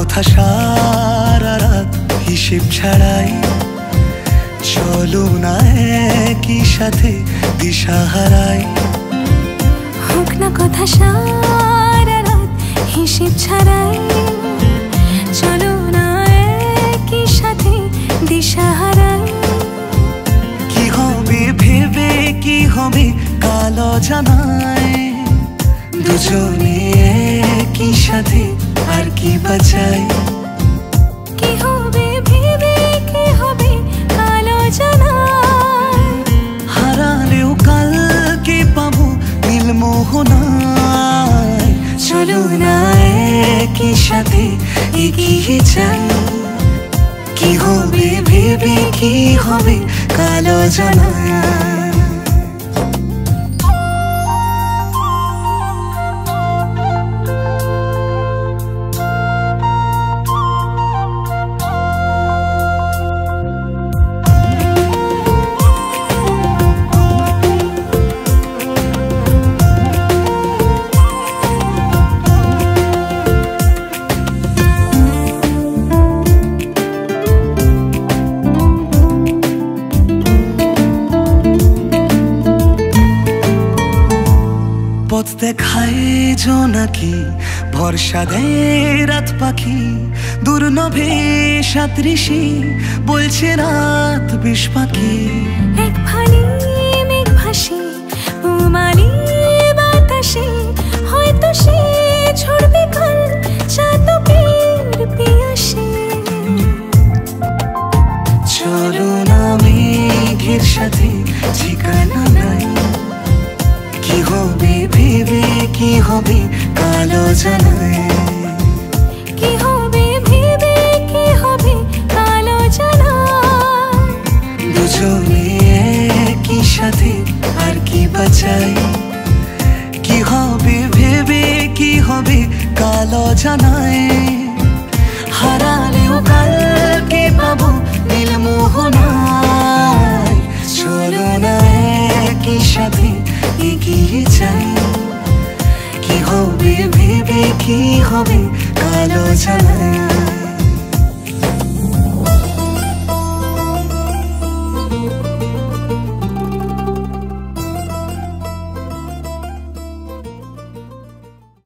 কথা সারা রাত হিসেব ছাড়াই, চলো না একই সাথে দিশা হারাই। হোক না কথা সারা রাত হিসেব ছাড়াই, চলো না একই সাথে দিশা হারাই। কি হবে ভেবে কি হবে কাল জানাই, দুজনে একই সাথে আর কি বাঁচাই। কি হবে ভেবে কি হবে কাল জানাই, হারালেও কাল কি পাবো নীল মোহনায়। চলো না একই সাথে এগিয়ে যাই, কি হবে ভেবে কি হবে কাল জানাই। পথ দেখায় জোনাকি, ভরসা দেয় রাত পাখি, দুর্নভে সাতৃষি বলছে রাত বেশ পাখি। এক ফালি মেঘ ভাসে উমালি বাতাসে, হয়তো সে ঝরবে কাল চাতকের পিয়াসে। চলো না মেঘের সাথে ঠিকানা নাই, কি হবে ভেবে কি হবে কালো জানাই। কি হবে ভেবে কি হবে কালো জানাই, দুজনে একই সাথে আর কি বাঁচাই। কি হবে ভেবে কি হবে কালো জানাই, হারালেও কাল কি পাবো নীল মোহনায়। চলো না একই সাথে এগিয়ে যাই, কি হবে ভেবে কি হবে কালো জানাই।